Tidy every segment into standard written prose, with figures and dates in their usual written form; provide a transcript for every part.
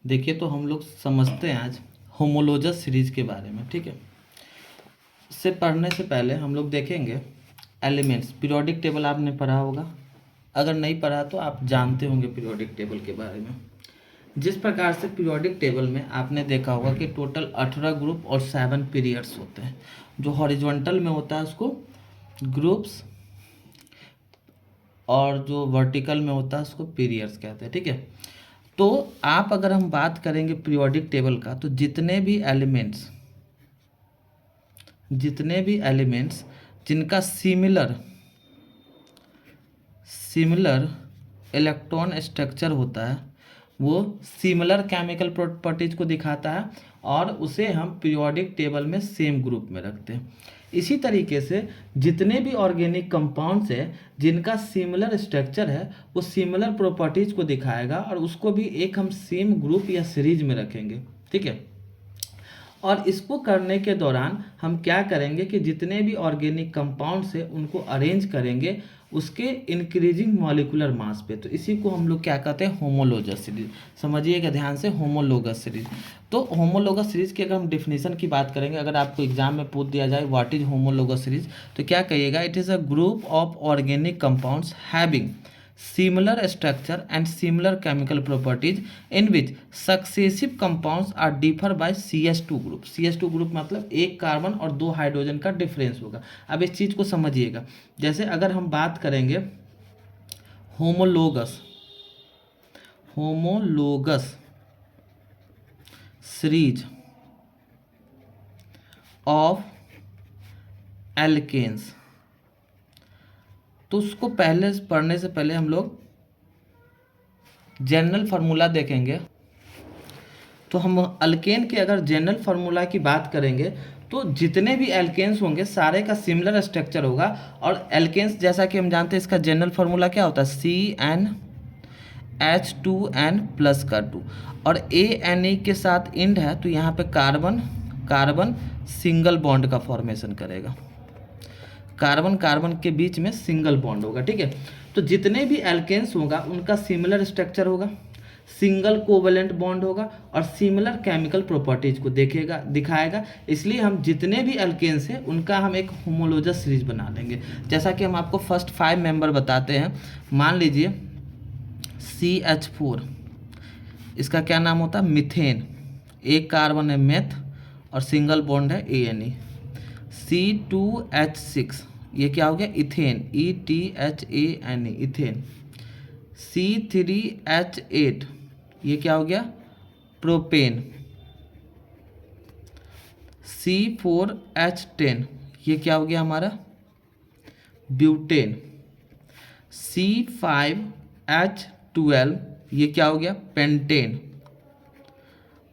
देखिए, तो हम लोग समझते हैं आज होमोलोजस सीरीज के बारे में। ठीक है, इससे पढ़ने से पहले हम लोग देखेंगे एलिमेंट्स। पीरियोडिक टेबल आपने पढ़ा होगा, अगर नहीं पढ़ा तो आप जानते होंगे पीरियोडिक टेबल के बारे में। जिस प्रकार से पीरियोडिक टेबल में आपने देखा होगा कि टोटल 18 ग्रुप और 7 पीरियड्स होते हैं। जो हॉरिजॉन्टल में होता है उसको ग्रुप्स, और जो वर्टिकल में होता है उसको पीरियड्स कहते हैं। ठीक है, तो आप अगर हम बात करेंगे पीरियोडिक टेबल का, तो जितने भी एलिमेंट्स जिनका सिमिलर इलेक्ट्रॉन स्ट्रक्चर होता है वो सिमिलर केमिकल प्रॉपर्टीज को दिखाता है, और उसे हम पीरियोडिक टेबल में सेम ग्रुप में रखते हैं। इसी तरीके से जितने भी ऑर्गेनिक कंपाउंड्स हैं जिनका सिमिलर स्ट्रक्चर है वो सिमिलर प्रॉपर्टीज को दिखाएगा, और उसको भी एक हम सेम ग्रुप या सीरीज में रखेंगे। ठीक है, और इसको करने के दौरान हम क्या करेंगे कि जितने भी ऑर्गेनिक कंपाउंड्स हैं उनको अरेंज करेंगे उसके इंक्रीजिंग मॉलिक्यूलर मास पे। तो इसी को हम लोग क्या कहते हैं, होमोलोगस सीरीज। समझिएगा ध्यान से, होमोलोगस सीरीज। तो होमोलोगस सीरीज की अगर हम डिफिनेशन की बात करेंगे, अगर आपको एग्जाम में पूछ दिया जाए व्हाट इज होमोलोगस सीरीज, तो क्या कहिएगा, it is a group of organic compounds having similar structure and similar chemical properties in which successive compounds are differ by CH2 group। CH2 group मतलब एक कार्बन और दो हाइड्रोजन का difference होगा। अब इस चीज़ को समझिएगा, जैसे अगर हम बात करेंगे होमोलोगस सीरीज ऑफ एल्केन्स, तो उसको पहले पढ़ने से पहले हम लोग जनरल फार्मूला देखेंगे। तो हम अल्केन के अगर जनरल फार्मूला की बात करेंगे तो जितने भी एल्केन्स होंगे सारे का सिमिलर स्ट्रक्चर होगा। और एल्केन्स जैसा कि हम जानते हैं इसका जनरल फार्मूला क्या होता है, CnH2n प्लस का 2, और ANE के साथ इंड है तो यहाँ पे कार्बन सिंगल बॉन्ड का फॉर्मेशन करेगा। कार्बन कार्बन के बीच में सिंगल बॉन्ड होगा। ठीक है, तो जितने भी एल्केन्स होगा उनका सिमिलर स्ट्रक्चर होगा, सिंगल कोवेलेंट बॉन्ड होगा, और सिमिलर केमिकल प्रॉपर्टीज को दिखाएगा। इसलिए हम जितने भी एल्केन्स हैं उनका हम एक होमोलोजस सीरीज बना लेंगे। जैसा कि हम आपको फर्स्ट 5 मेंबर बताते हैं। मान लीजिए CH4, इसका क्या नाम होता है, मिथेन। एक कार्बन है मेथ और सिंगल बॉन्ड है ANE। C2H6, ये क्या हो गया, इथेन, ETHANE, इथेन। C3H8, ये क्या हो गया, प्रोपेन। C4H10, ये क्या हो गया हमारा, ब्यूटेन। C5H12, ये क्या हो गया, पेंटेन।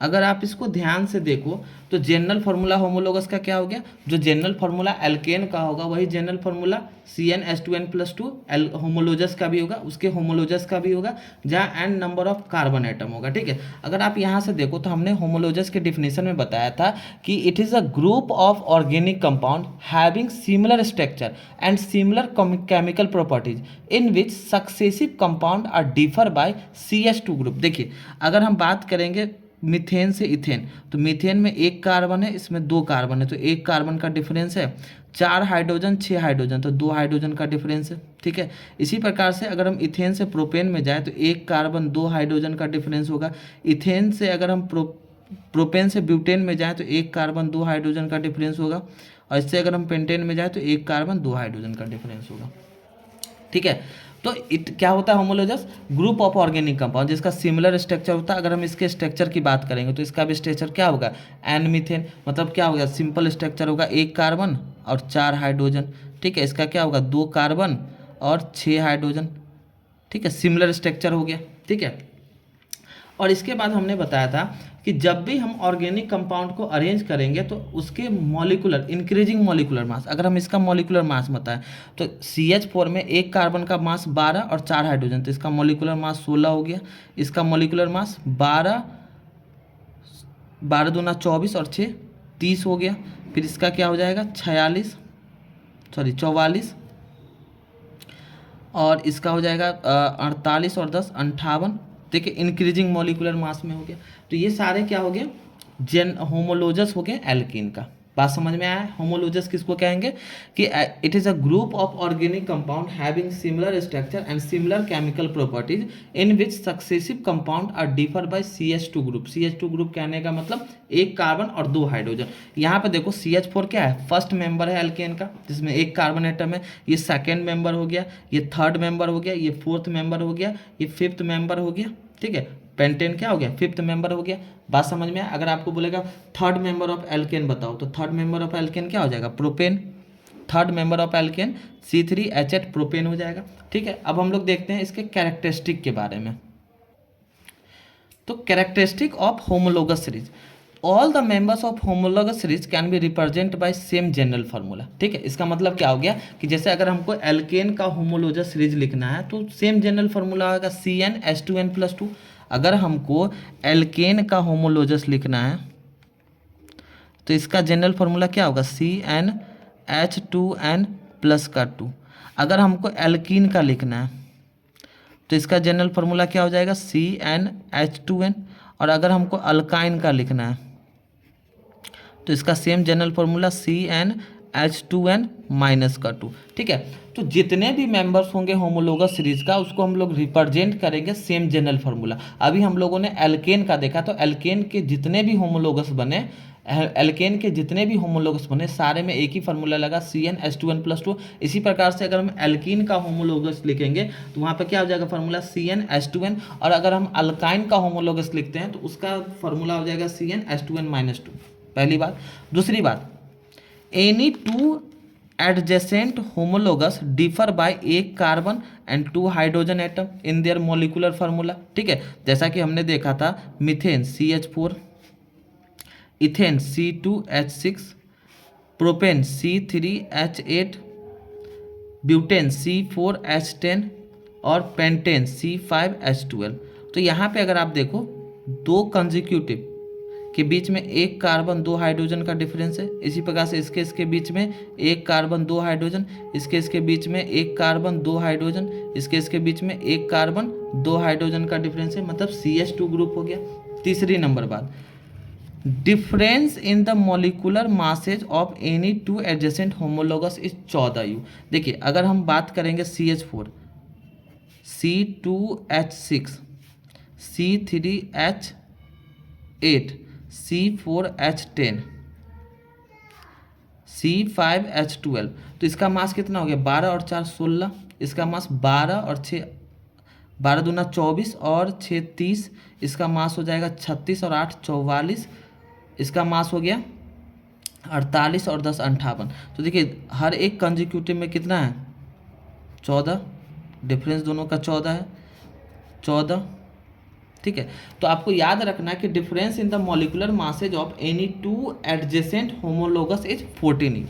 अगर आप इसको ध्यान से देखो तो जनरल फार्मूला होमोलोगस का क्या हो गया, जो जनरल फार्मूला एल्केन का होगा वही जनरल फार्मूला CnH2n+2 होमोलोजस का भी होगा, उसके होमोलोजस का भी होगा, जहाँ n number of carbon atom होगा। ठीक है, अगर आप यहाँ से देखो तो हमने होमोलोजस के डिफिनेशन में बताया था कि it is a group of organic compound having similar structure and similar chemical properties in which successive compound are differ by CH2 group. देखिए, अगर हम बात करेंगे मीथेन से इथेन, तो मीथेन में एक कार्बन है, इसमें दो कार्बन है, तो एक कार्बन का डिफरेंस है। 4 हाइड्रोजन 6 हाइड्रोजन, तो 2 हाइड्रोजन का डिफरेंस है। ठीक है, इसी प्रकार से अगर हम इथेन से प्रोपेन में जाए तो एक कार्बन 2 हाइड्रोजन का डिफरेंस होगा। इथेन से अगर हम प्रोपेन से ब्यूटेन में जाए तो एक कार्बन 2 हाइड्रोजन का डिफरेंस होगा, और इससे अगर हम पेंटेन में जाए तो एक कार्बन 2 हाइड्रोजन का डिफरेंस होगा। ठीक है, तो क्या होता है होमोलोजस, ग्रुप ऑफ ऑर्गेनिक कंपाउंड जिसका सिमिलर स्ट्रक्चर होता है। अगर हम इसके स्ट्रक्चर की बात करेंगे तो इसका भी स्ट्रक्चर क्या होगा, एन मीथेन, मतलब क्या होगा, सिंपल स्ट्रक्चर होगा, एक कार्बन और 4 हाइड्रोजन। ठीक है, इसका क्या होगा, 2 कार्बन और 6 हाइड्रोजन। ठीक है, सिमिलर स्ट्रक्चर हो गया। ठीक है, और इसके बाद हमने बताया था कि जब भी हम ऑर्गेनिक कंपाउंड को अरेंज करेंगे तो उसके मॉलिक्यूलर इंक्रीजिंग मॉलिक्यूलर मास, अगर हम इसका मॉलिक्यूलर मास बताएं तो CH4 में एक कार्बन का मास 12 और 4 हाइड्रोजन, तो इसका मॉलिक्यूलर मास 16 हो गया। इसका मॉलिक्यूलर मास 12 12 दूना 24 और 6 30 हो गया। फिर इसका क्या हो जाएगा, 44, और इसका हो जाएगा 48 और 10 58, देखिए इंक्रीजिंग मॉलिक्यूलर मास में हो गया। तो ये सारे क्या हो गए, होमोलोजस हो गए एल्कीन का। बात समझ में आया। होमोलोजस किसको कहेंगे कि it is a group of organic compound having similar structure and similar chemical properties in which successive compound are differ by CH2 group. CH2 group कहने का मतलब एक कार्बन और दो हाइड्रोजन। यहाँ पे देखो CH4 क्या है, फर्स्ट मेंबर है एल्केन का जिसमें एक कार्बन एटम है, ये सेकेंड मेंबर हो गया, ये थर्ड मेंबर हो गया, ये फोर्थ मेंबर हो गया, ये फिफ्थ मेंबर हो गया। ठीक है, पेंटेन क्या हो गया, फिफ्थ मेंबर हो गया। बात समझ में आया। अगर आपको बोलेगा थर्ड मेंबर ऑफ एल्केन बताओ, तो थर्ड मेंबर ऑफ एल्केन क्या हो जाएगा, propane. Third member of alkene C3H8 propane हो जाएगा। ठीक है, अब हम लोग देखते हैं इसके कैरेक्टरिस्टिक के बारे में। तो characteristic of homologous series, all the members of homologous series can be represent by same general formula. ठीक है, इसका मतलब क्या हो गया कि जैसे अगर हमको एल्केन का होमोलोगस सीरीज लिखना है तो सेम जनरल फार्मूला होगा CnH2n+2। अगर हमको एल्केन का होमोलोगस लिखना है तो इसका जनरल फार्मूला क्या होगा, CnH2n+2। अगर हमको एल्कीन का लिखना है तो इसका जनरल फार्मूला क्या हो जाएगा, CnH2n। और अगर हमको अल्काइन का लिखना है तो इसका सेम जनरल फार्मूला CnH2n-2। ठीक है, तो जितने भी मेंबर्स होंगे होमोलोगस सीरीज का उसको हम लोग रिप्रेजेंट करेंगे सेम जनरल फार्मूला। अभी हम लोगों ने एल्केन का देखा, तो एल्केन के जितने भी होमोलोगस बने, एल्केन के जितने भी होमोलोगस बने सारे में एक ही फार्मूला लगा CnH2n+2। इसी प्रकार से अगर हम एल्कीन का होमोलोगस लिखेंगे तो वहाँ पे क्या हो जाएगा फार्मूला CnH2n। और अगर हम अल्काइन का होमोलोगस लिखते हैं तो उसका फार्मूला हो जाएगा CnH2n-2। पहली बात। दूसरी बात, any two adjacent homologous differ by एक carbon and 2 hydrogen atom in their molecular formula. ठीक है, जैसा कि हमने देखा था methane CH4, ethane C2H6, propane C3H8, butane C4H10 और पेंटेन C5H12। तो यहाँ पे अगर आप देखो दो कंजिक्यूटिव के बीच में एक कार्बन दो हाइड्रोजन का डिफरेंस है। इसी प्रकार से इसके बीच में एक कार्बन दो हाइड्रोजन, इसके बीच में एक कार्बन दो हाइड्रोजन, इसके बीच में एक कार्बन दो हाइड्रोजन का डिफरेंस है, मतलब CH2 ग्रुप हो गया। तीसरी नंबर बात, difference in the molecular masses of any two adjacent homologous is 14U। देखिए अगर हम बात करेंगे CH4, C2H6, C3H8, C4H10, C5H12, तो इसका मास कितना हो गया, 12 और 4 16। इसका मास 12 और 6 12 दूना 24 और 6 30। इसका मास हो जाएगा 36 और 8 44। इसका मास हो गया 48 और 10 58। तो देखिए हर एक कंजिक्यूटिव में कितना है, 14। डिफरेंस दोनों का 14 है, 14। ठीक है, तो आपको याद रखना है कि difference in the molecular masses of any two adjacent homologous is 14U।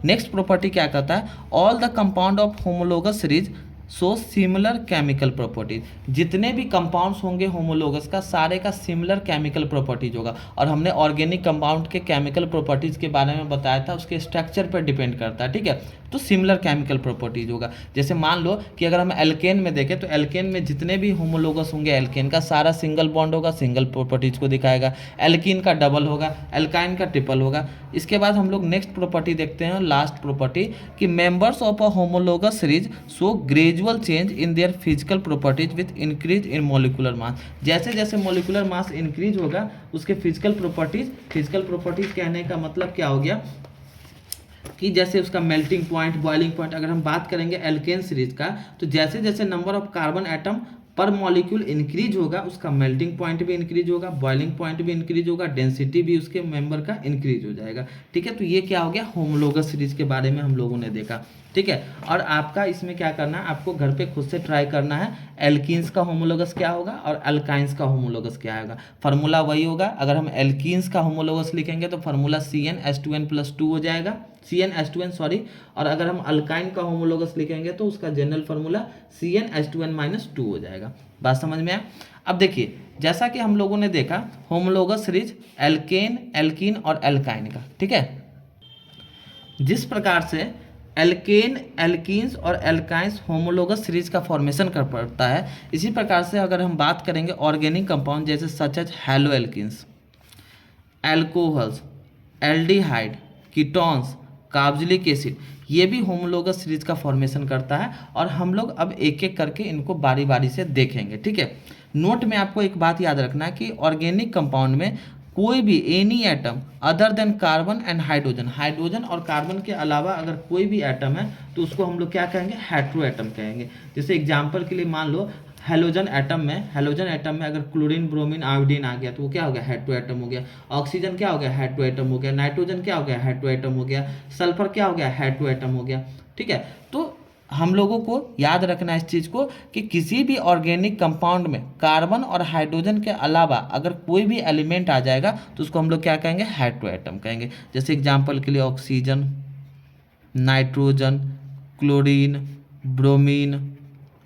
Next property क्या कहता है, all the compound of homologous series so similar chemical properties. जितने भी कंपाउंड्स होंगे होमोलोगस का सारे का सिमिलर केमिकल प्रॉपर्टीज होगा। और हमने ऑर्गेनिक कंपाउंड के केमिकल प्रॉपर्टीज के बारे में बताया था, उसके स्ट्रक्चर पर डिपेंड करता है। ठीक है, तो सिमिलर केमिकल प्रॉपर्टीज होगा। जैसे मान लो कि अगर हम एल्केन में देखें तो एल्केन में जितने भी होमोलोगस होंगे एल्केन का सारा सिंगल बॉन्ड होगा, सिंगल प्रॉपर्टीज को दिखाएगा। एल्कीन का डबल होगा, एल्काइन का ट्रिपल होगा। इसके बाद हम लोग नेक्स्ट प्रॉपर्टी देखते हैं, लास्ट प्रॉपर्टी, कि members of a homologous series so gradual change in their physical properties with increase in molecular mass. जैसे जैसे मॉलिक्यूलर मास इंक्रीज होगा उसके फिजिकल प्रॉपर्टीज कहने का मतलब क्या हो गया कि जैसे उसका मेल्टिंग पॉइंट, बॉइलिंग पॉइंट। अगर हम बात करेंगे एल्केन सीरीज का तो जैसे जैसे नंबर ऑफ कार्बन एटम पर मॉलिक्यूल इंक्रीज होगा उसका मेल्टिंग पॉइंट भी इंक्रीज होगा, बॉइलिंग पॉइंट भी इंक्रीज होगा, डेंसिटी भी उसके मेंबर का इंक्रीज हो जाएगा। ठीक है, तो ये क्या हो गया, होमोलोगस सीरीज के बारे में हम लोगों ने देखा। ठीक है, और आपका इसमें क्या करना है, आपको घर पे खुद से ट्राई करना है एल्कीन्स का होमोलोगस क्या होगा और अल्काइंस का होमोलोगस क्या होगा। फार्मूला वही होगा। अगर हम एल्कीन्स का होमोलोगस लिखेंगे तो फार्मूला CnH2n+2 हो जाएगा, CnH2n सॉरी। और अगर हम अल्काइन का होमोलोगस लिखेंगे तो उसका जनरल फार्मूला CnH2n-2 हो जाएगा। बात समझ में आया। अब देखिए जैसा कि हम लोगों ने देखा होमोलोगस सीरीज एल्केन, एल्कीन और एल्काइन का। ठीक है, जिस प्रकार से एल्कीन्स और एल्काइंस होमोलोगस सीरीज का फॉर्मेशन कर पड़ता है। इसी प्रकार से अगर हम बात करेंगे ऑर्गेनिक कंपाउंड जैसे such as halo alkenes, alcohols, aldehyde, ketones, carboxylic acid, ये भी होमोलोगस सीरीज का फॉर्मेशन करता है। और हम लोग अब एक एक करके इनको बारी बारी से देखेंगे, ठीक है। नोट में आपको एक बात याद रखना है कि ऑर्गेनिक कंपाउंड में कोई भी any atom other than carbon and hydrogen, hydrogen और कार्बन के अलावा अगर कोई भी एटम है तो उसको हम लोग क्या कहेंगे, हेट्रो एटम कहेंगे। जैसे एग्जांपल के लिए मान लो हेलोजन एटम में अगर क्लोरीन, ब्रोमीन, आयोडीन आ गया तो वो क्या हो गया, हेट्रो एटम हो गया। ऑक्सीजन क्या हो गया, हेट्रो एटम हो गया। नाइट्रोजन क्या हो गया, हेट्रो एटम हो गया। सल्फर क्या हो गया, हेट्रो एटम हो गया, ठीक है। तो हम लोगों को याद रखना है इस चीज़ को कि किसी भी ऑर्गेनिक कंपाउंड में कार्बन और हाइड्रोजन के अलावा अगर कोई भी एलिमेंट आ जाएगा तो उसको हम लोग क्या कहेंगे, हेट्रो एटम कहेंगे। जैसे एग्जांपल के लिए oxygen, nitrogen, chlorine, bromine,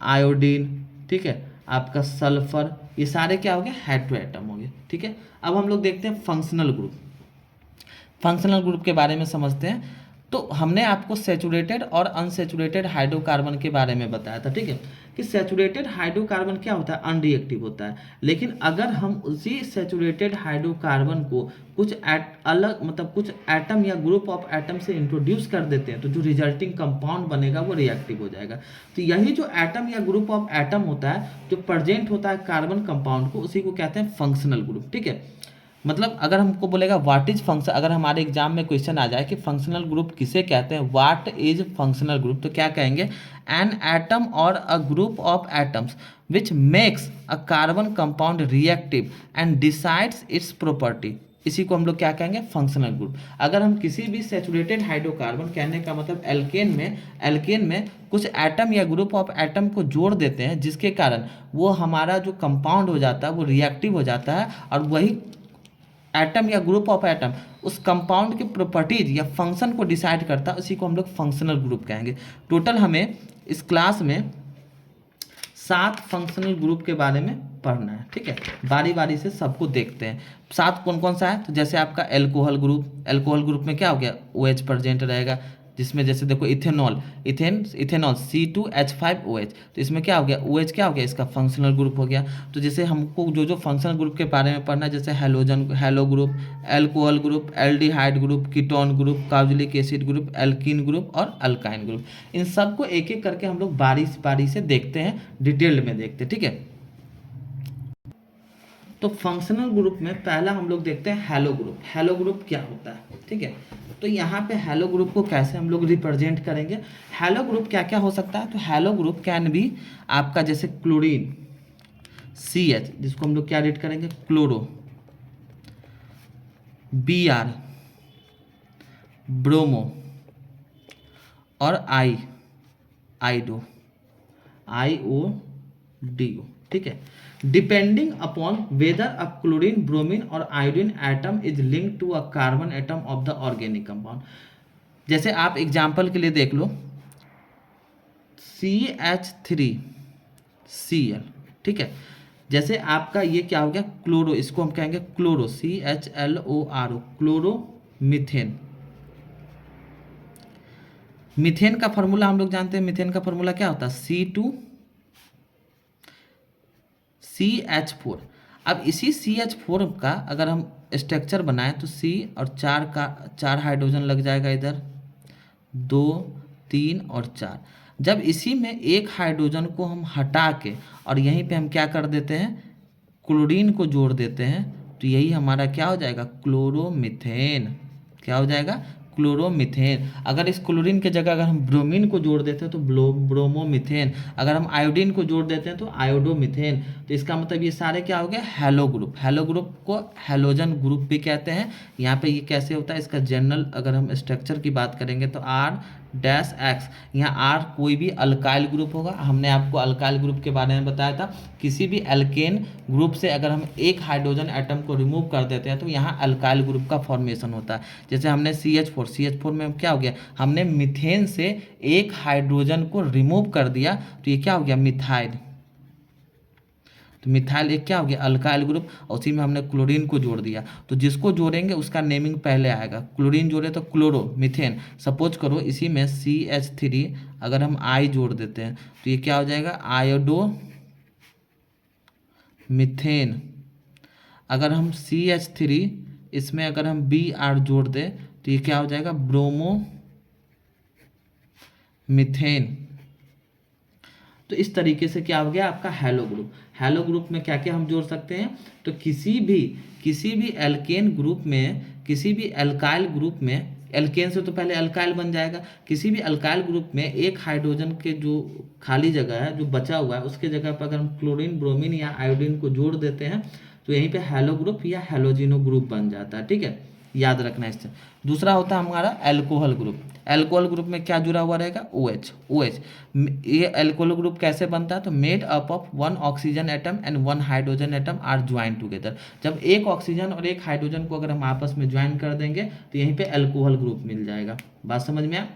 iodine, ठीक है, आपका सल्फर, ये सारे क्या हो गए, हेट्रो एटम हो गए, ठीक है। अब हम लोग देखते हैं फंक्शनल ग्रुप। फंक्शनल ग्रुप के बारे में समझते हैं। तो हमने आपको सैचुरेटेड और अनसैचुरेटेड हाइड्रोकार्बन के बारे में बताया था, ठीक है, कि सैचुरेटेड हाइड्रोकार्बन क्या होता है, अनरिएक्टिव होता है। लेकिन अगर हम उसी सैचुरेटेड हाइड्रोकार्बन को कुछ अलग मतलब कुछ एटम या ग्रुप ऑफ एटम से इंट्रोड्यूस कर देते हैं तो जो रिजल्टिंग कंपाउंड बनेगा वो रिएक्टिव हो जाएगा। तो यही जो एटम या ग्रुप ऑफ एटम होता है जो प्रेजेंट होता है कार्बन कंपाउंड को, उसी को कहते हैं फंक्शनल ग्रुप, ठीक है। मतलब अगर हमको बोलेगा व्हाट इज फंक्शन, अगर हमारे एग्जाम में क्वेश्चन आ जाए कि फंक्शनल ग्रुप किसे कहते हैं, व्हाट इज फंक्शनल ग्रुप, तो क्या कहेंगे, एन एटम और अ group of atoms which makes a carbon compound reactive and decides it's property, इसी को हम लोग क्या कहेंगे, फंक्शनल ग्रुप। अगर हम किसी भी सैचुरेटेड हाइड्रोकार्बन, कहने का मतलब एल्केन में कुछ एटम या ग्रुप ऑफ एटम को जोड़ देते हैं जिसके कारण वो हमारा जो कंपाउंड हो जाता है वो रिएक्टिव हो जाता है, और वही एटम या ग्रुप ऑफ एटम उस कंपाउंड के प्रॉपर्टीज या फंक्शन को डिसाइड करता है, उसी को हम लोग फंक्शनल ग्रुप कहेंगे। टोटल हमें इस क्लास में 7 फंक्शनल ग्रुप के बारे में पढ़ना है, ठीक है। बारी बारी से सबको देखते हैं। 7 कौन कौन सा है, तो जैसे आपका एल्कोहल ग्रुप में क्या हो गया, OH प्रेजेंट रहेगा, जिसमें जैसे देखो इथेनॉल C2H5OH, तो इसमें क्या हो गया, OH क्या हो गया, इसका फंक्शनल ग्रुप हो गया। तो जैसे हमको जो फंक्शनल ग्रुप के बारे में पढ़ना है, जैसे hello group, alcohol group, aldehyde group, ketone group, carboxylic acid group, alkene group और अल्काइन ग्रुप, इन सबको एक एक करके हम लोग बारी बारी से देखते हैं, डिटेल्ड में देखते हैं, ठीक है। तो फंक्शनल ग्रुप में पहला हम लोग देखते हैं हेलो ग्रुप। हेलो ग्रुप क्या होता है, ठीक है। तो यहाँ पे हेलो ग्रुप को कैसे हम लोग रिप्रेजेंट करेंगे, हेलो ग्रुप क्या क्या हो सकता है, तो हेलो ग्रुप कैन भी आपका जैसे क्लोरीन CH, जिसको हम लोग क्या रेट करेंगे, क्लोरो, Br, ब्रोमो, और आइडो, IODO, ठीक है। Depending upon whether a chlorine, bromine और iodine atom is linked to a carbon atom of the organic compound. जैसे आप एग्जांपल के लिए देख लो CH3Cl, ठीक है। जैसे आपका ये क्या हो गया, क्लोरो, इसको हम कहेंगे chloro, CHLORO, chloro methane. Methane का फॉर्मूला हम लोग जानते हैं, मीथेन का फॉर्मूला क्या होता है, C2CH4। अब इसी CH4 का अगर हम स्ट्रक्चर बनाएं तो C और 4 हाइड्रोजन लग जाएगा, इधर 2, 3 और 4। जब इसी में एक हाइड्रोजन को हम हटा के और यहीं पे हम क्या कर देते हैं, क्लोरीन को जोड़ देते हैं, तो यही हमारा क्या हो जाएगा, क्लोरोमीथेन। क्या हो जाएगा, क्लोरोमीथेन। अगर इस क्लोरीन के जगह अगर हम ब्रोमीन को जोड़ देते हैं तो ब्रोमोमीथेन, अगर हम आयोडीन को जोड़ देते हैं तो आयोडोमीथेन। तो इसका मतलब ये सारे क्या हो गए, हेलो ग्रुप। हेलो ग्रुप को हेलोजन ग्रुप भी कहते हैं। यहाँ पे ये कैसे होता है, इसका जनरल अगर हम स्ट्रक्चर की बात करेंगे तो R-X, यहाँ R कोई भी अल्काइल ग्रुप होगा। हमने आपको अल्काइल ग्रुप के बारे में बताया था, किसी भी एल्केन ग्रुप से अगर हम एक हाइड्रोजन एटम को रिमूव कर देते हैं तो यहाँ अल्काइल ग्रुप का फॉर्मेशन होता है। जैसे हमने CH4 में क्या हो गया, हमने मीथेन से एक हाइड्रोजन को रिमूव कर दिया तो ये क्या हो गया, मिथाइल। तो मिथाइल एक क्या हो गया, अल्काइल ग्रुप, और उसी में हमने क्लोरीन को जोड़ दिया। तो जिसको जोड़ेंगे उसका नेमिंग पहले आएगा। क्लोरीन जोड़े तो क्लोरो मीथेन। सपोज करो इसी में CH3 अगर हम आई जोड़ देते हैं तो ये क्या हो जाएगा, आयोडो मीथेन। अगर हम CH3 इसमें अगर हम Br जोड़ दें तो ये क्या हो जाएगा, ब्रोमो मीथेन। तो इस तरीके से क्या हो गया आपका हैलो ग्रुप। हैलो ग्रुप में क्या क्या हम जोड़ सकते हैं, तो किसी भी एल्केन ग्रुप में, किसी भी अल्काइल ग्रुप में, एल्केन से तो पहले अल्काइल बन जाएगा, किसी भी अल्काइल ग्रुप में एक हाइड्रोजन के जो खाली जगह है, जो बचा हुआ है, उसके जगह पर अगर हम क्लोरीन, ब्रोमीन या आयोडीन को जोड़ देते हैं तो यहीं पे हैलो ग्रुप या हैलोजिनो ग्रुप बन जाता है। ठीक है, याद रखना है इससे। दूसरा होता है हमारा एल्कोहल ग्रुप। एल्कोहल ग्रुप में क्या जुड़ा हुआ रहेगा, OH। ये एल्कोहल ग्रुप कैसे बनता है, तो made up of 1 oxygen atom and 1 hydrogen atom are join together. जब एक ऑक्सीजन और एक हाइड्रोजन को अगर हम आपस में ज्वाइन कर देंगे तो यहीं पे एल्कोहल ग्रुप मिल जाएगा। बात समझ में आया।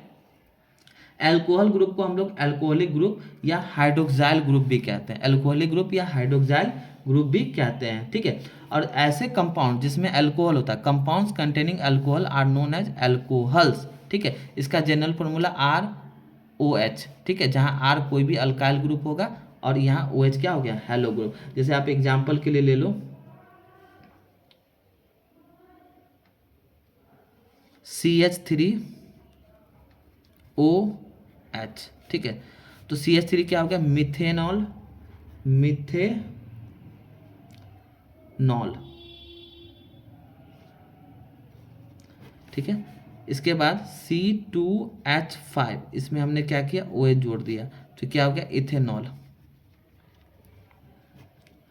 एल्कोहल ग्रुप को हम लोग एल्कोहलिक ग्रुप या हाइड्रोक्साइल ग्रुप भी कहते हैं, एल्कोहलिक ग्रुप या हाइड्रोक्साइल ग्रुप भी कहते हैं। ठीक है, और ऐसे कंपाउंड जिसमें अल्कोहल होता है, compounds containing alcohol are known as alcohols. ठीक है, इसका जनरल फॉर्मूला ROH। ठीक है, जहाँ R कोई भी अल्काइल ग्रुप होगा और यहाँ OH क्या हो गया, हैलो ग्रुप। जैसे आप एग्जाम्पल के लिए ले लो CH3OH। ठीक है, तो CH3 क्या हो गया, मिथेनॉल, मिथेनॉल। ठीक है, इसके बाद C2H5, इसमें हमने क्या किया, OH जोड़ दिया तो क्या हो गया, इथेनॉल।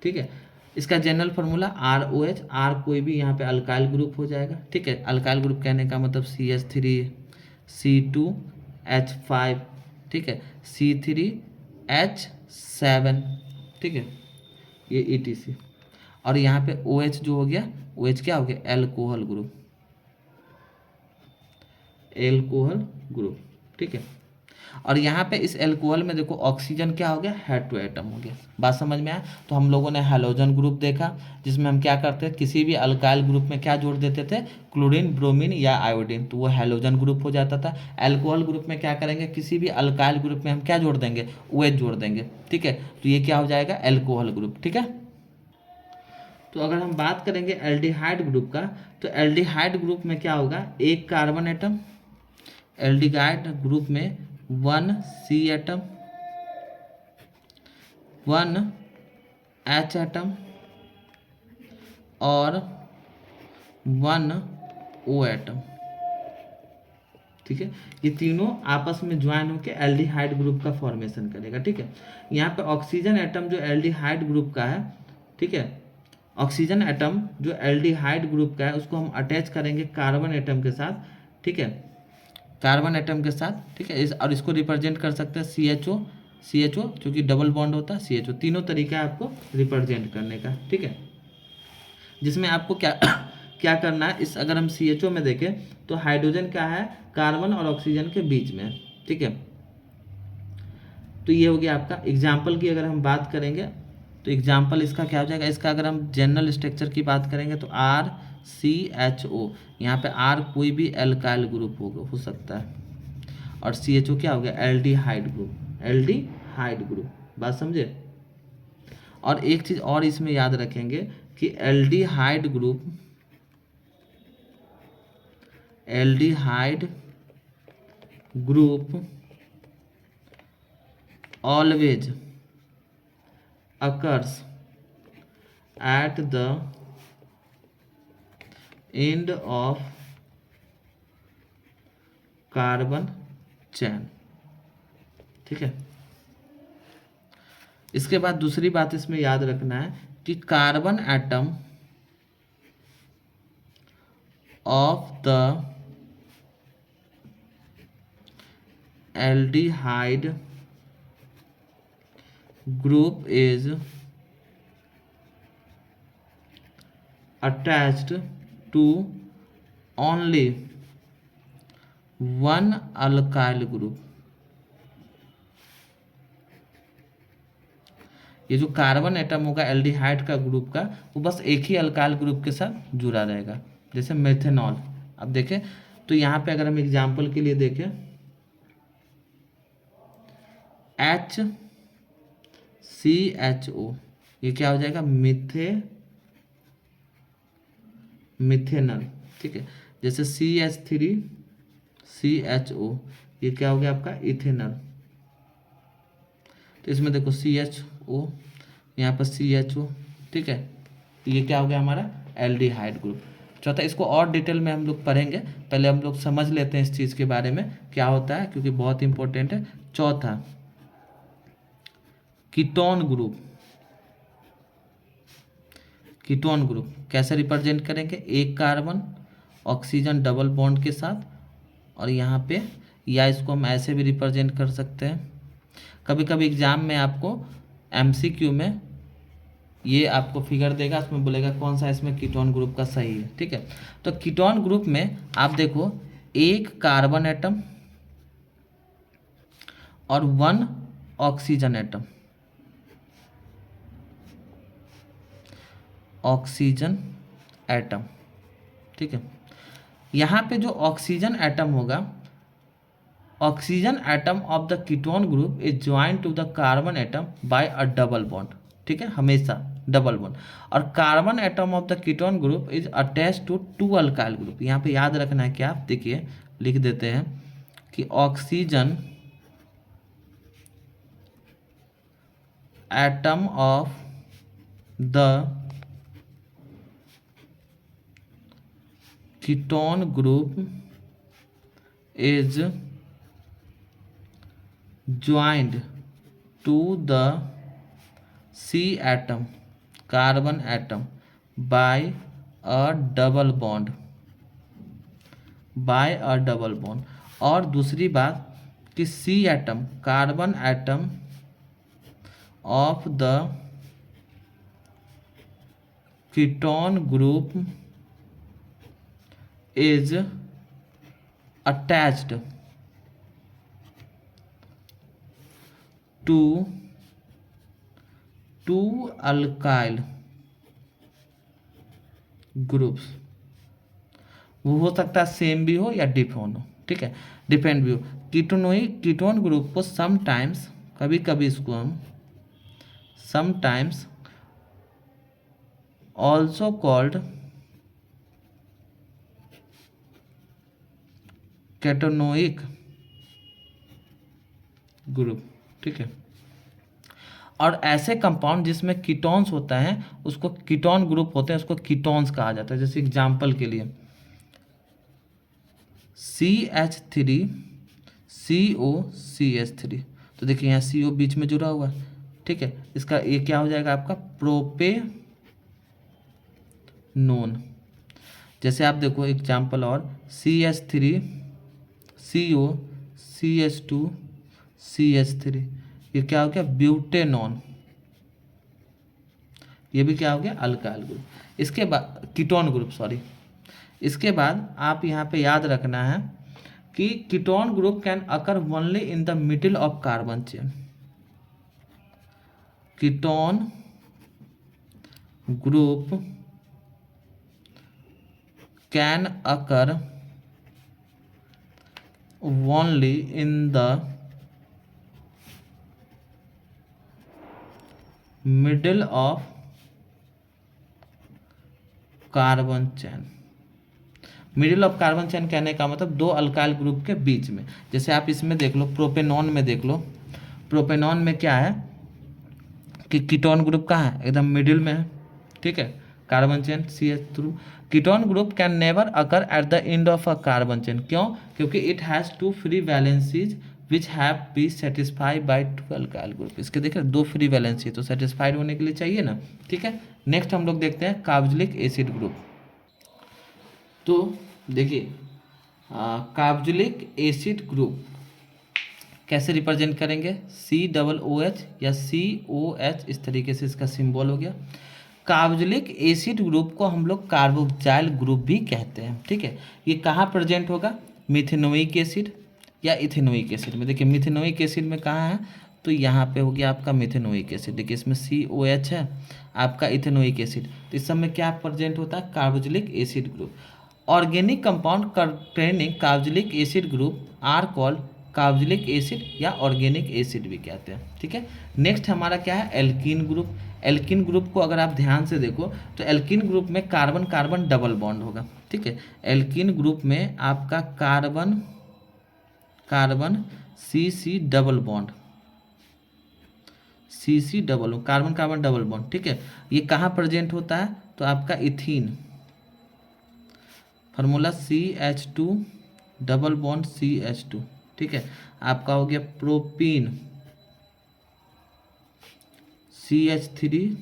ठीक है, इसका जनरल फार्मूला ROH। R कोई भी यहाँ पे अल्काइल ग्रुप हो जाएगा। ठीक है, अल्काइल ग्रुप कहने का मतलब CH3 C2H5। ठीक है, C3H7। ठीक है, ये ETC। और यहाँ पे OH जो हो गया, OH क्या हो गया, एल्कोहल ग्रुप, एल्कोहल ग्रुप। ठीक है, और यहाँ पे इस एल्कोहल में देखो ऑक्सीजन क्या हो गया, हेटेरो एटम हो गया। बात समझ में आया। तो हम लोगों ने हैलोजन ग्रुप देखा जिसमें हम क्या करते हैं, किसी भी अल्काइल ग्रुप में क्या जोड़ देते थे, क्लोरीन, ब्रोमीन या आयोडीन, तो वो हैलोजन ग्रुप हो जाता था। एल्कोहल ग्रुप में क्या करेंगे, किसी भी अल्काइल ग्रुप में हम क्या जोड़ देंगे, OH जोड़ देंगे। ठीक है, तो ये क्या हो जाएगा, एल्कोहल ग्रुप। ठीक है, तो अगर हम बात करेंगे एल्डिहाइड ग्रुप का, तो एल्डिहाइड ग्रुप में क्या होगा, एक कार्बन एटम, एल्डिहाइड ग्रुप में 1 C एटम, 1 H एटम और 1 O एटम। ठीक है, ये तीनों आपस में ज्वाइन होकर एल्डिहाइड ग्रुप का फॉर्मेशन करेगा। ठीक है, यहाँ पे ऑक्सीजन एटम जो एल्डिहाइड ग्रुप का है, ठीक है, ऑक्सीजन एटम जो एल्डिहाइड ग्रुप का है उसको हम अटैच करेंगे कार्बन एटम के साथ। ठीक है, कार्बन एटम के साथ। ठीक है, और इसको रिप्रेजेंट कर सकते हैं CHO क्योंकि डबल बॉन्ड होता है CHO। तीनों तरीका है आपको रिप्रेजेंट करने का। ठीक है, जिसमें आपको क्या क्या करना है, इस अगर हम CHO में देखें तो हाइड्रोजन क्या है, कार्बन और ऑक्सीजन के बीच में। ठीक है, तो ये हो गया आपका एग्जाम्पल की अगर हम बात करेंगे तो एग्जाम्पल इसका क्या हो जाएगा, इसका अगर हम जनरल स्ट्रक्चर की बात करेंगे तो RCHO। यहाँ पे R कोई भी एल्काइल ग्रुप हो सकता है और CHO क्या हो गया, एल्डिहाइड ग्रुप, एल्डिहाइड ग्रुप। बात समझे। और एक चीज़ और इसमें याद रखेंगे कि aldehyde group always occurs at the end of carbon chain। ठीक है, इसके बाद दूसरी बात इसमें याद रखना है कि carbon atom of the aldehyde group is attached to only one alkyl group। ये जो कार्बन एटम होगा एल्डिहाइड का ग्रुप का, वो बस एक ही अल्काइल ग्रुप के साथ जुड़ा रहेगा, जैसे मेथेनॉल। अब देखें तो यहाँ पे अगर हम एग्जाम्पल के लिए देखें, HCHO, ये क्या हो जाएगा, मिथेनल, ठीक है। जैसे CH3CHO, ये क्या हो गया आपका, इथेनल। तो इसमें देखो CHO, यहाँ पर CHO, ठीक है। तो ये क्या हो गया हमारा एल्डिहाइड ग्रुप। चौथा, इसको और डिटेल में हम लोग पढ़ेंगे, पहले हम लोग समझ लेते हैं इस चीज़ के बारे में क्या होता है, क्योंकि बहुत इंपॉर्टेंट है। चौथा, कीटोन ग्रुप। कीटोन ग्रुप कैसे रिप्रेजेंट करेंगे, एक कार्बन ऑक्सीजन डबल बॉन्ड के साथ, और यहाँ पे, या इसको हम ऐसे भी रिप्रेजेंट कर सकते हैं। कभी कभी एग्जाम में आपको MCQ में ये आपको फिगर देगा, उसमें बोलेगा कौन सा इसमें कीटोन ग्रुप का सही है, ठीक है। तो कीटोन ग्रुप में आप देखो, एक कार्बन एटम और 1 ऑक्सीजन एटम, ठीक है। यहाँ पे जो ऑक्सीजन एटम होगा, oxygen atom of the ketone group is joined to the carbon atom by a double bond, ठीक है, हमेशा डबल बॉन्ड। और carbon atom of the ketone group is attach to 2 alkyl group. यहाँ पे याद रखना है क्या, आप देखिए लिख देते हैं कि oxygen atom of the ketone group is joined to the C atom, carbon atom, by a double bond, और दूसरी बात कि C atom, carbon atom of the ketone group is attached to 2 alkyl groups. वो हो सकता है same भी हो या डिफरेंट हो, ठीक है, डिफरेंट भी हो। कीटोन ग्रुप को समटाइम्स, कभी कभी इसको हम समटाइम्स ऑल्सो कॉल्ड केटोनोइक ग्रुप, ठीक है। और ऐसे कंपाउंड जिसमें कीटोन्स होता है उसको कीटोन ग्रुप होते हैं, उसको कीटोन्स कहा जाता है। जैसे एग्जांपल के लिए CH3COCH3, तो देखिए यहाँ CO बीच में जुड़ा हुआ है, ठीक है। इसका ये क्या हो जाएगा आपका प्रोपेनोन। जैसे आप देखो एग्जांपल और CH3COCH2CH3, ये क्या हो गया ब्यूटेनॉन, ये भी क्या हो गया अल्काइल ग्रुप। इसके बाद कीटोन ग्रुप, सॉरी। इसके बाद आप यहाँ पे याद रखना है कि ketone group can occur only in the middle of carbon chain. Ketone group can occur only in the middle of carbon chain. Middle of carbon chain कहने का मतलब 2 अल्काइल ग्रुप के बीच में। जैसे आप इसमें देख लो, प्रोपेनॉन में देख लो, प्रोपेनॉन में क्या है कि कीटोन ग्रुप कहाँ है, एकदम मिडिल में है, ठीक है, carbon chain CH through. Ketone group can never occur at the end of a carbon chain, क्यों, क्योंकि it has 2 free valencies which have be satisfied by 2 alkyl group. इसके देखिए 2 फ्री वैलेंसी तो सेटिस्फाइड होने के लिए चाहिए ना, ठीक है। नेक्स्ट हम लोग देखते हैं कार्बोक्सिलिक एसिड ग्रुप। तो देखिए कार्बोक्सिलिक एसिड ग्रुप कैसे रिप्रेजेंट करेंगे, COOH या COH, इस तरीके से इसका सिंबल हो गया। कार्बोक्सिलिक एसिड ग्रुप को हम लोग कार्बोक्सिल ग्रुप भी कहते हैं, ठीक है। ये कहाँ प्रेजेंट होगा, मिथेनोइक एसिड या इथेनोइक एसिड में। देखिए मिथेनोइक एसिड में कहाँ है, तो यहाँ पे हो गया आपका मिथेनोइक एसिड। देखिए इसमें COH है आपका इथेनोइक एसिड, तो इस सब में क्या प्रेजेंट होता है, carboxylic acid group. Organic compound containing carboxylic acid group are called carboxylic acid या ऑर्गेनिक एसिड भी कहते हैं। ठीक है, नेक्स्ट हमारा क्या है, एल्कीन ग्रुप। एल्कीन ग्रुप को अगर आप ध्यान से देखो तो एल्कीन ग्रुप में कार्बन कार्बन डबल बॉन्ड होगा। ठीक है, एल्कीन ग्रुप में आपका carbon carbon CC double bond, CC double carbon carbon double bond. ठीक है, ये कहाँ प्रेजेंट होता है, तो आपका ethene, formula CH2 double bond CH2। ठीक है, आपका हो गया propene CH3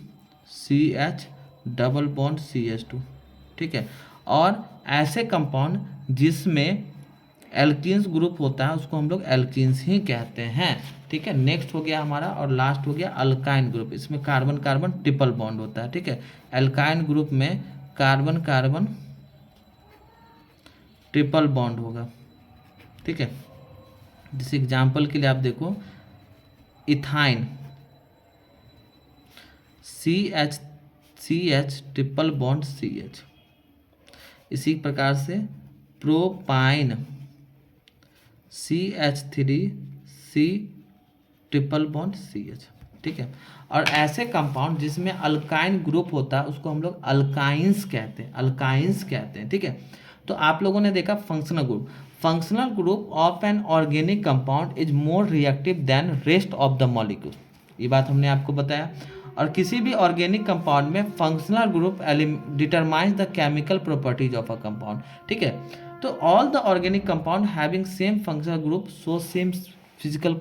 CH double bond CH2। ठीक है, और ऐसे कंपाउंड जिसमें एल्कीन्स ग्रुप होता है उसको हम लोग एल्कीन्स ही कहते हैं। ठीक है, नेक्स्ट हो गया हमारा और लास्ट हो गया अल्काइन ग्रुप। इसमें कार्बन कार्बन ट्रिपल बॉन्ड होता है। ठीक है, एल्काइन ग्रुप में कार्बन कार्बन ट्रिपल बॉन्ड होगा। ठीक है, जैसे एग्जाम्पल के लिए आप देखो ethyne CH triple bond CH। इसी प्रकार से propyne CH3C triple bond CH। ठीक है, और ऐसे कंपाउंड जिसमें अल्काइन ग्रुप होता है उसको हम लोग अल्काइंस कहते हैं, अल्काइंस कहते हैं। ठीक है, तो आप लोगों ने देखा functional group. Functional group of an organic compound is more reactive than rest of the molecule, ये बात हमने आपको बताया। और किसी भी ऑर्गेनिक कंपाउंड में functional group determines the chemical properties of a compound. ठीक है, तो all the organic compound having same functional group so same physical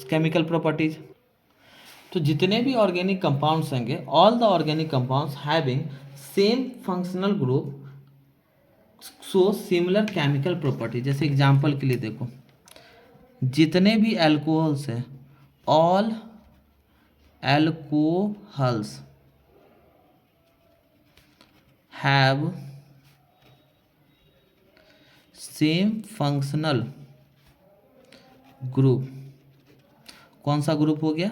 chemical properties. तो जितने भी ऑर्गेनिक कंपाउंड्स होंगे, all the organic compounds having same functional group so similar chemical property. जैसे example के लिए देखो, जितने भी एल्कोहल्स हैं, all alcohols have same functional group. कौन सा ग्रुप हो गया,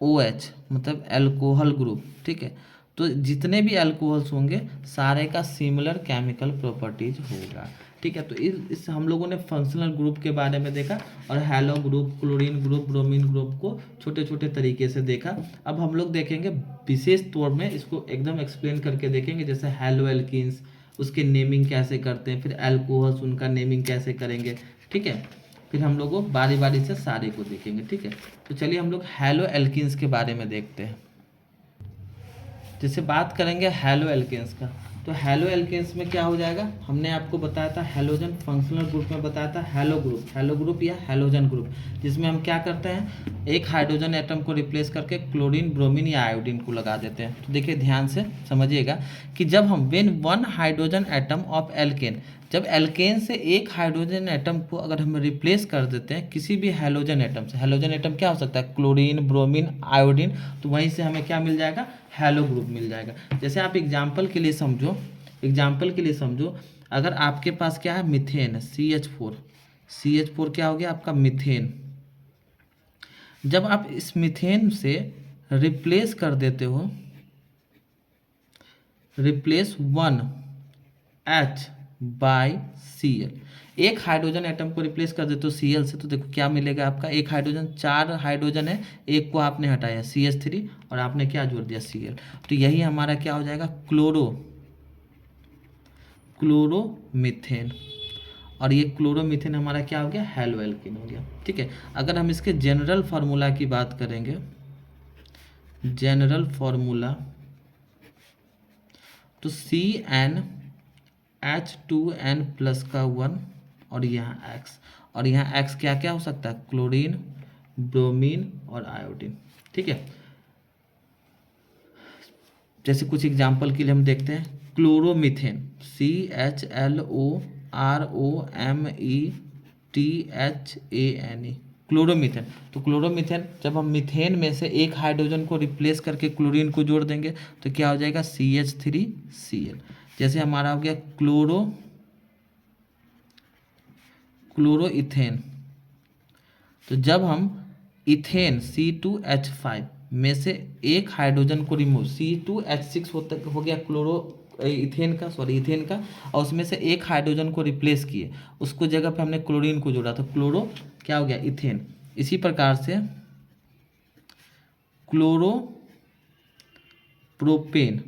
OH, मतलब एल्कोहल ग्रुप। ठीक है, तो जितने भी एल्कोहल्स होंगे सारे का सिमिलर केमिकल प्रॉपर्टीज होगा। ठीक है, तो इस हम लोगों ने फंक्शनल ग्रुप के बारे में देखा और hello group, chlorine group, bromine group को छोटे छोटे तरीके से देखा। अब हम लोग देखेंगे विशेष तौर में इसको एकदम एक्सप्लेन करके देखेंगे, जैसे हैलो एल्कीन्स उसके नेमिंग कैसे करते हैं, फिर एल्कोहल्स उनका नेमिंग कैसे करेंगे। ठीक है, फिर हम लोग बारी बारी से सारे को देखेंगे। ठीक है, तो चलिए हम लोग हैलो एल्कीन्स के बारे में देखते हैं। जैसे बात करेंगे हैलो एल्केन्स का, तो हैलो एल्केन्स में क्या हो जाएगा, हमने आपको बताया था हैलोजन, फंक्शनल ग्रुप में बताया था हैलो ग्रुप या हैलोजन ग्रुप, जिसमें हम क्या करते हैं, एक हाइड्रोजन एटम को रिप्लेस करके क्लोरीन, ब्रोमीन या आयोडीन को लगा देते हैं। तो देखिए ध्यान से समझिएगा कि जब हम when one hydrogen atom of alkene, जब एल्केन से एक हाइड्रोजन एटम को अगर हम रिप्लेस कर देते हैं किसी भी हैलोजन एटम से, हैलोजन एटम क्या हो सकता है, क्लोरीन, ब्रोमीन, आयोडीन, तो वहीं से हमें क्या मिल जाएगा, हैलो ग्रुप मिल जाएगा। जैसे आप एग्जाम्पल के लिए समझो, अगर आपके पास क्या है, मिथेन, CH4 क्या हो गया आपका, मिथेन। जब आप इस मिथेन से रिप्लेस कर देते हो, रिप्लेस 1H बाय Cl, एक हाइड्रोजन एटम को रिप्लेस कर देते हो Cl से, तो देखो क्या मिलेगा आपका, एक हाइड्रोजन, 4 हाइड्रोजन है, एक को आपने हटाया CH3 और आपने क्या जोड़ दिया Cl, तो यही हमारा क्या हो जाएगा, क्लोरोमीथेन। और ये क्लोरोमीथेन हमारा क्या हो गया, हैलो एल्कीन हो गया। ठीक है, अगर हम इसके जनरल फार्मूला की बात करेंगे, जनरल फार्मूला, तो CnH2n प्लस का 1 और यहाँ X, और यहाँ X क्या क्या हो सकता है, क्लोरीन, ब्रोमीन और आयोडीन। ठीक है, जैसे कुछ एग्जांपल के लिए हम देखते हैं, क्लोरोमीथेन, CHLOROMETHANE, क्लोरोमीथेन। तो क्लोरोमीथेन, जब हम मीथेन में से एक हाइड्रोजन को रिप्लेस करके क्लोरीन को जोड़ देंगे तो क्या हो जाएगा, CH3Cl। जैसे हमारा हो गया क्लोरोइथेन, तो जब हम इथेन C2H5 में से एक हाइड्रोजन को रिमूव, C2H6 हो गया क्लोरो इथेन का, सॉरी इथेन का, और उसमें से एक हाइड्रोजन को रिप्लेस किए, उसको जगह पे हमने क्लोरीन को जोड़ा, तो क्लोरो क्या हो गया, इथेन। इसी प्रकार से क्लोरो प्रोपेन,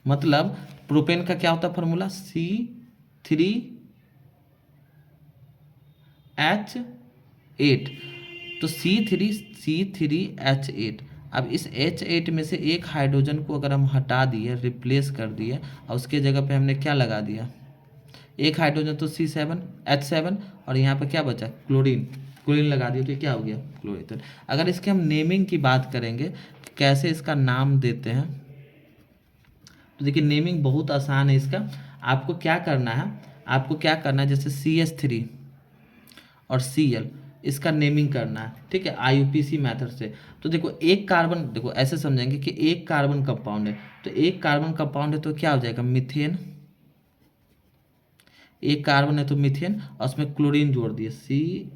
मतलब प्रोपेन का क्या होता है फॉर्मूला, C3H8। तो C3H8। अब इस H8 में से एक हाइड्रोजन को अगर हम हटा दिए, रिप्लेस कर दिए, और उसके जगह पे हमने क्या लगा दिया, एक हाइड्रोजन, तो H7, और यहाँ पे क्या बचा, क्लोरीन, क्लोरीन लगा दिया, तो क्या हो गया, क्लोरीन। अगर इसके हम नेमिंग की बात करेंगे, कैसे इसका नाम देते हैं, तो देखिए नेमिंग बहुत आसान है इसका। आपको क्या करना है, जैसे CH3 और Cl, इसका नेमिंग करना है, ठीक है, IUPAC मेथड से। तो देखो एक कार्बन, देखो ऐसे समझेंगे कि एक कार्बन कंपाउंड है, तो एक कार्बन कंपाउंड है तो क्या हो जाएगा, मीथेन। एक कार्बन है तो मीथेन, और उसमें क्लोरीन जोड़ दिए, CHLOR,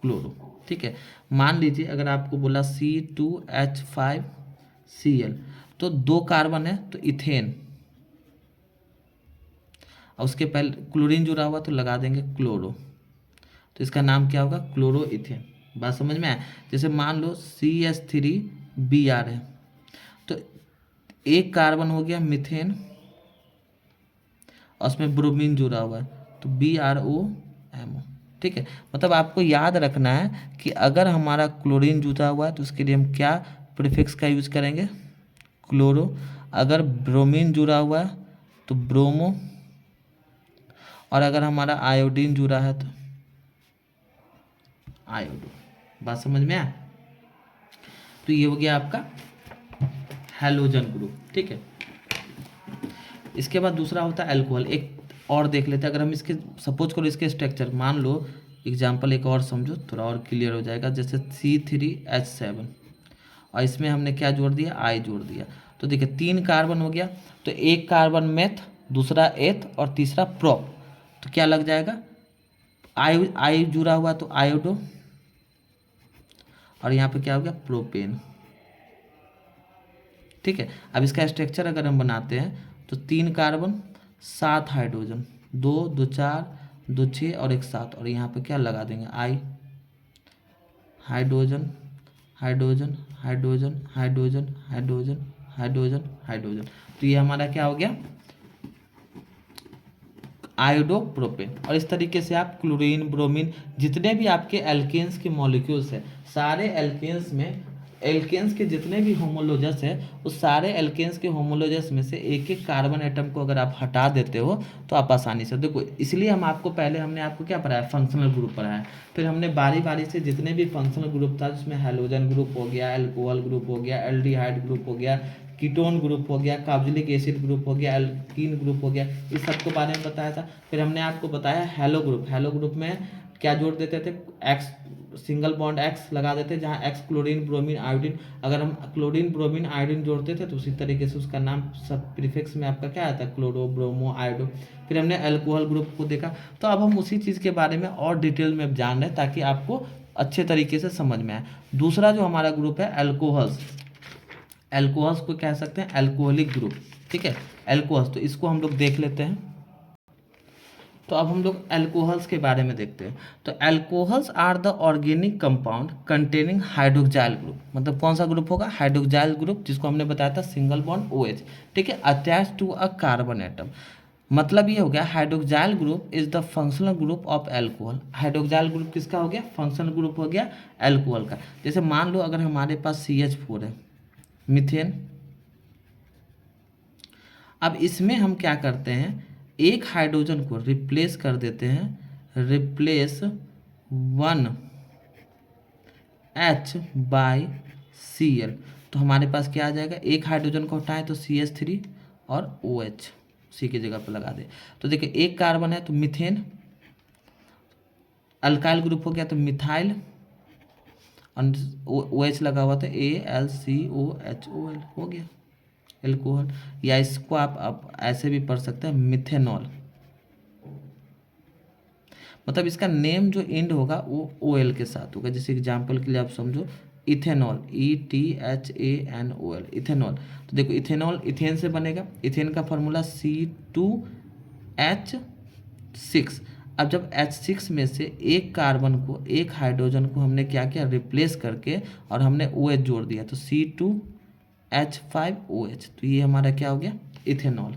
क्लोरो, ठीक है। मान लीजिए अगर आपको बोला C2H5Cl, तो दो कार्बन है तो इथेन, और उसके पहले क्लोरीन जुड़ा हुआ तो लगा देंगे क्लोरो, तो इसका नाम क्या होगा, क्लोरो इथेन। बात समझ में आया। जैसे मान लो CH3Br है, तो एक कार्बन हो गया मीथेन, और उसमें ब्रोमीन जुड़ा हुआ है, तो BROMO, ठीक है। मतलब आपको याद रखना है कि अगर हमारा क्लोरीन जुड़ा हुआ है तो उसके लिए हम क्या प्रीफिक्स का यूज करेंगे, क्लोरो। अगर ब्रोमीन जुड़ा हुआ है तो ब्रोमो, और अगर हमारा आयोडीन जुड़ा है तो आयोडो। बात समझ में आया। तो ये हो गया आपका हैलोजन ग्रुप, ठीक है। इसके बाद दूसरा होता है अल्कोहल। एक और देख लेते हैं, अगर हम इसके सपोज करो इसके स्ट्रक्चर, मान लो एग्जांपल एक और समझो, थोड़ा और क्लियर हो जाएगा। जैसे C3H7, और इसमें हमने क्या जोड़ दिया, I जोड़ दिया, तो देखिए 3 कार्बन हो गया, तो एक कार्बन मेथ, दूसरा एथ, और तीसरा प्रोप, तो क्या लग जाएगा, I जुड़ा हुआ तो आयोडो, और यहाँ पे क्या हो गया, प्रोपेन, ठीक है। अब इसका स्ट्रक्चर अगर हम बनाते हैं तो 3 कार्बन 7 हाइड्रोजन, 2 2 4 2 6 और एक 7, और यहाँ पे क्या लगा देंगे, I, hydrogen hydrogen hydrogen hydrogen hydrogen hydrogen hydrogen, तो ये हमारा क्या हो गया, आयोडोप्रोपेन। और इस तरीके से आप क्लोरीन, ब्रोमीन, जितने भी आपके एल्केन्स के मॉलिक्यूल्स हैं, सारे एल्केन्स में, एल्केन्स के जितने भी होमोलोजस है, उस सारे एल्केन्स के होमोलोजस में से एक एक कार्बन एटम को अगर आप हटा देते हो तो आप आसानी से, देखो इसलिए हम आपको पहले हमने आपको क्या पढ़ाया, फंक्शनल ग्रुप पढ़ाया, फिर हमने बारी बारी से जितने भी फंक्शनल ग्रुप था, जिसमें हैलोजन ग्रुप हो गया, अल्कोहल ग्रुप हो गया, एल्डिहाइड ग्रुप हो गया, कीटोन ग्रुप हो गया, कार्बोक्सिलिक एसिड ग्रुप हो गया, एल्कीन ग्रुप हो गया, इस सब के बारे में बताया था। फिर हमने आपको बताया हैलो ग्रुप, हैलो ग्रुप में क्या जोड़ देते थे, एक्स, सिंगल बॉन्ड एक्स लगा देते, जहाँ एक्स क्लोरीन ब्रोमीन आयोडीन, अगर हम क्लोरीन ब्रोमीन आयोडीन जोड़ते थे तो उसी तरीके से उसका नाम सब प्रीफिक्स में आपका क्या आता है, क्लोरो, ब्रोमो, आयोडो। फिर हमने अल्कोहल ग्रुप को देखा। तो अब हम उसी चीज़ के बारे में और डिटेल में जान रहे हैं ताकि आपको अच्छे तरीके से समझ में आए। दूसरा जो हमारा ग्रुप है अल्कोहल्स, अल्कोहल्स को कह सकते हैं अल्कोहलिक ग्रुप, ठीक है, अल्कोहल्स, तो इसको हम लोग देख लेते हैं। तो अब हम लोग अल्कोहल्स के बारे में देखते हैं। तो alcohols are the organic compound containing hydroxyl group, मतलब कौन सा ग्रुप होगा, हाइड्रोक्साइल ग्रुप, जिसको हमने बताया था सिंगल बॉन्ड OH, ठीक है, attach to a carbon atom. मतलब ये हो गया hydroxyl group is the functional group of alcohol. Hydroxyl group किसका हो गया, फंक्शनल ग्रुप हो गया अल्कोहल का। जैसे मान लो अगर हमारे पास CH4 है, मीथेन, अब इसमें हम क्या करते हैं, एक हाइड्रोजन को रिप्लेस कर देते हैं, रिप्लेस 1H/Cl, तो हमारे पास क्या आ जाएगा, एक हाइड्रोजन को हटाएं तो CH3 और OH सी की जगह पर लगा दे। तो देखिए एक कार्बन है तो मीथेन, अल्काइल ग्रुप हो गया तो मिथाइल, और OH लगा हुआ था AlCOHOL, हो गया एल्कोहल। या इसको आप ऐसे भी पढ़ सकते हैं मिथेनॉल। मतलब इसका नेम जो एंड होगा वो OL के साथ होगा। जैसे एग्जाम्पल के लिए आप समझो इथेनॉल, ETHANOL, इथेनॉल। तो देखो इथेनॉल इथेन से बनेगा, इथेन का फॉर्मूला C2H6। अब जब H6 में से एक कार्बन को, एक हाइड्रोजन को हमने क्या किया, रिप्लेस करके और हमने OH जोड़ दिया, तो C2H5OH, तो ये हमारा क्या हो गया, इथेनॉल।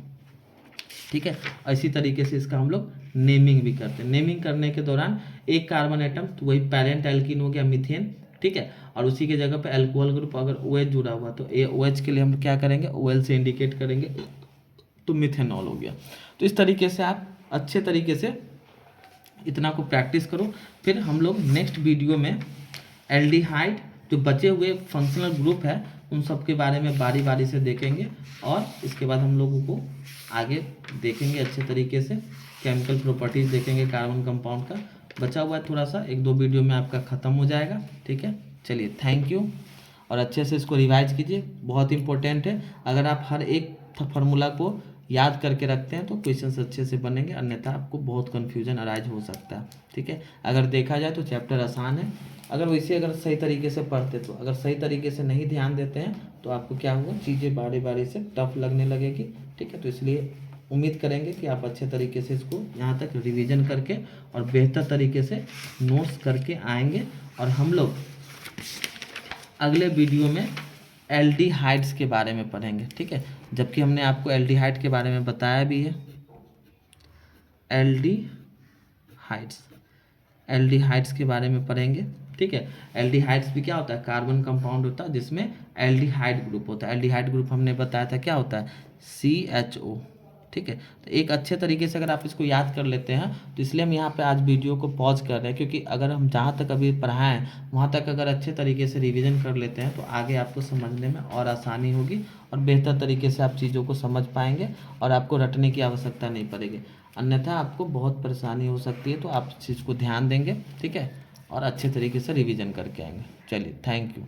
ठीक है, इसी तरीके से इसका हम लोग नेमिंग भी करते हैं। नेमिंग करने के दौरान एक कार्बन एटम, तो वही पैरेंट एल्कीन हो गया मीथेन, ठीक है, और उसी के जगह पे अल्कोहल ग्रुप अगर OH जुड़ा हुआ तो OH के लिए हम क्या करेंगे, OL से इंडिकेट करेंगे, तो मिथेनॉल हो गया। तो इस तरीके से आप अच्छे तरीके से इतना को प्रैक्टिस करो। फिर हम लोग नेक्स्ट वीडियो में एल्डिहाइड जो बचे हुए फंक्शनल ग्रुप है उन सब के बारे में बारी बारी से देखेंगे, और इसके बाद हम लोगों को आगे देखेंगे अच्छे तरीके से केमिकल प्रॉपर्टीज देखेंगे कार्बन कंपाउंड का। बचा हुआ है थोड़ा सा, 1-2 वीडियो में आपका ख़त्म हो जाएगा। ठीक है, चलिए थैंक यू, और अच्छे से इसको रिवाइज कीजिए, बहुत इंपॉर्टेंट है। अगर आप हर एक फार्मूला को याद करके रखते हैं तो क्वेश्चंस अच्छे से बनेंगे, अन्यथा आपको बहुत कन्फ्यूजन अराइज हो सकता है। ठीक है, अगर देखा जाए तो चैप्टर आसान है, अगर वैसे अगर सही तरीके से पढ़ते तो, अगर सही तरीके से नहीं ध्यान देते हैं तो आपको क्या होगा, चीज़ें बारी बारी से टफ लगने लगेगी। ठीक है, तो इसलिए उम्मीद करेंगे कि आप अच्छे तरीके से इसको यहाँ तक रिवीजन करके और बेहतर तरीके से नोट्स करके आएंगे, और हम लोग अगले वीडियो में एल्डिहाइड्स के बारे में पढ़ेंगे। ठीक है, जबकि हमने आपको एल्डिहाइड के बारे में बताया भी है। एल्डिहाइड्स के बारे में पढ़ेंगे। ठीक है, एल्डिहाइड्स भी क्या होता है, कार्बन कंपाउंड होता है जिसमें एल्डिहाइड ग्रुप होता है। एल्डिहाइड ग्रुप हमने बताया था क्या होता है, CHO। ठीक है, तो एक अच्छे तरीके से अगर आप इसको याद कर लेते हैं, तो इसलिए हम यहाँ पे आज वीडियो को पॉज कर रहे हैं, क्योंकि अगर हम जहाँ तक अभी पढ़ाएं वहाँ तक अगर अच्छे तरीके से रिवीजन कर लेते हैं तो आगे आपको समझने में और आसानी होगी, और बेहतर तरीके से आप चीज़ों को समझ पाएंगे, और आपको रटने की आवश्यकता नहीं पड़ेगी। अन्यथा आपको बहुत परेशानी हो सकती है, तो आप इस चीज़ को ध्यान देंगे। ठीक है, और अच्छे तरीके से रिवीजन करके आएंगे। चलिए थैंक यू।